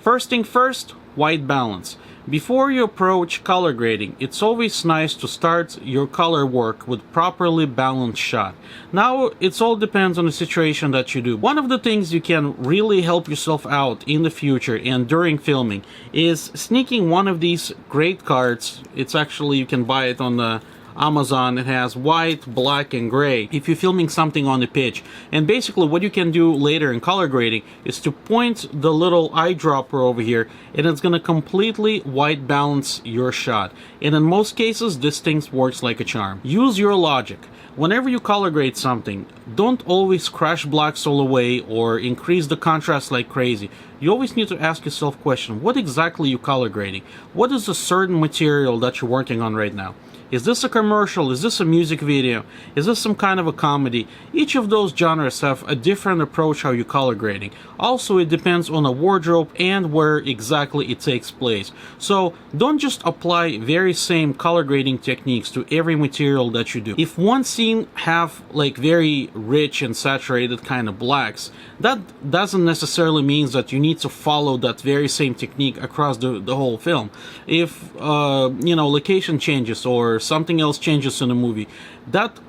First thing first, white balance. Before you approach color grading, it's always nice to start your color work with properly balanced shot. Now, it all depends on the situation that you do. One of the things you can really help yourself out in the future and during filming is sneaking one of these great cards. It's actually, you can buy it on the Amazon. It has white, black, and gray if you're filming something on the pitch. And basically what you can do later in color grading is to point the little eyedropper over here, and it's going to completely white balance your shot. And in most cases, this thing works like a charm. Use your logic. Whenever you color grade something, don't always crash blacks all the way or increase the contrast like crazy. You always need to ask yourself the question, what exactly are you color grading? What is a certain material that you're working on right now? Is this a commercial? Is this a music video? Is this some kind of a comedy? Each of those genres have a different approach how you color grading. Also, it depends on the wardrobe and where exactly it takes place. So don't just apply very same color grading techniques to every material that you do. If one scene have like very rich and saturated kind of blacks, that doesn't necessarily mean that you need to follow that very same technique across the whole film. If location changes or something else changes in the movie, that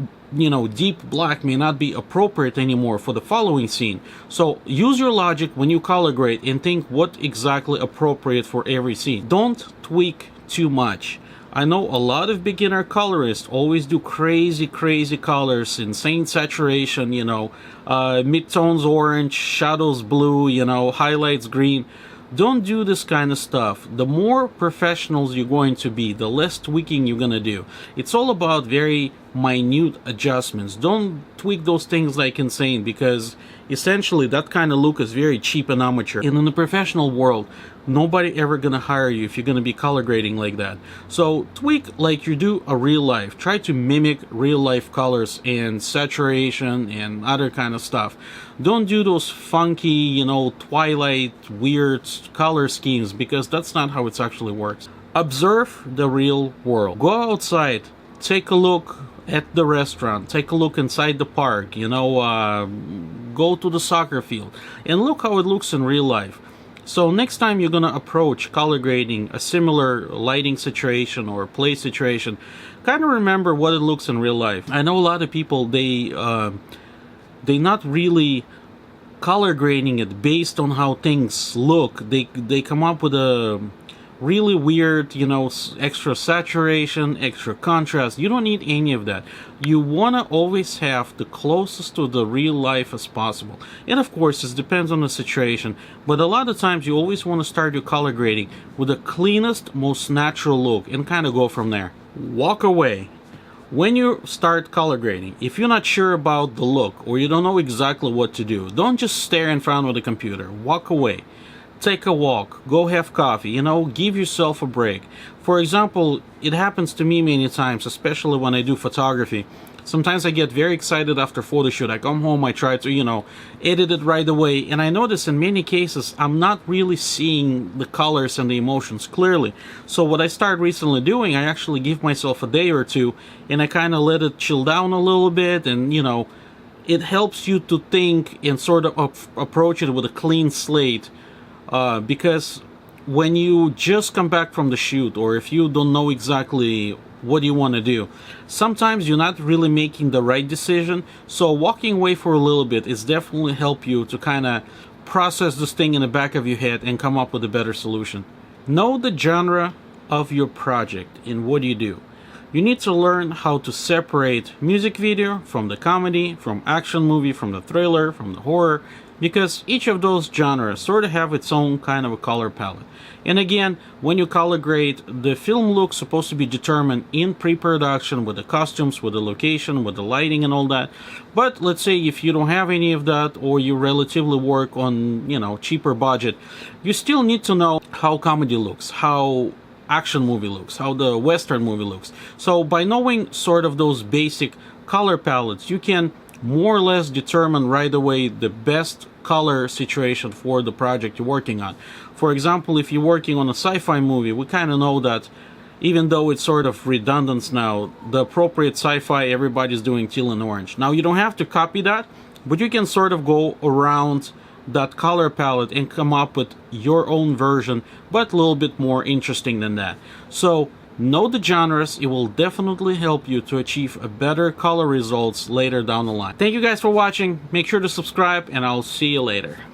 deep black may not be appropriate anymore for the following scene. So use your logic when you color grade and think what exactly appropriate for every scene. Don't tweak too much. I know a lot of beginner colorists always do crazy colors, insane saturation, midtones orange, shadows blue, highlights green. Don't do this kind of stuff. The more professionals you're going to be, the less tweaking you're going to do. It's all about very minute adjustments. Don't tweak those things like insane, because essentially that kind of look is very cheap and amateur. And in the professional world, nobody ever going to hire you if you're going to be color grading like that. So tweak like you do a real life. Try to mimic real life colors and saturation and other kind of stuff. Don't do those funky, twilight, weird color schemes, because that's not how it actually works. Observe the real world. Go outside, take a look at the restaurant, take a look inside the park, go to the soccer field, and look how it looks in real life. So next time you're gonna approach color grading a similar lighting situation or play situation, kind of remember what it looks in real life. I know a lot of people, they not really color grading it based on how things look. They come up with a really weird, extra saturation, extra contrast. You don't need any of that. You want to always have the closest to the real life as possible. And of course, it depends on the situation, but a lot of times you always want to start your color grading with the cleanest, most natural look and kind of go from there. Walk away. When you start color grading, if you're not sure about the look or you don't know exactly what to do, don't just stare in front of the computer. Walk away. Take a walk, go have coffee, give yourself a break. For example, it happens to me many times, especially when I do photography. Sometimes I get very excited after photo shoot. I come home, I try to, edit it right away, and I notice in many cases I'm not really seeing the colors and the emotions clearly. So what I started recently doing, I actually give myself a day or two, and I kind of let it chill down a little bit, and it helps you to think and sort of approach it with a clean slate. Because when you just come back from the shoot, or if you don't know exactly what you want to do, sometimes you're not really making the right decision. So walking away for a little bit is definitely help you to kind of process this thing in the back of your head and come up with a better solution. Know the genre of your project and what you do. You need to learn how to separate music video from the comedy, from action movie, from the thriller, from the horror, because each of those genres sort of have its own kind of a color palette. And again, when you color grade, the film look's supposed to be determined in pre-production with the costumes, with the location, with the lighting and all that. But let's say if you don't have any of that, or you relatively work on, cheaper budget, you still need to know how comedy looks, how action movie looks, how the Western movie looks. So by knowing sort of those basic color palettes, you can more or less determine right away the best color situation for the project you're working on. For example, if you're working on a sci-fi movie, we kind of know that even though it's sort of redundant now, the appropriate sci-fi, everybody's doing teal and orange. Now, you don't have to copy that, but you can sort of go around that color palette and come up with your own version, but a little bit more interesting than that. So know the genres. It will definitely help you to achieve a better color results later down the line. Thank you guys for watching. Make sure to subscribe, and I'll see you later.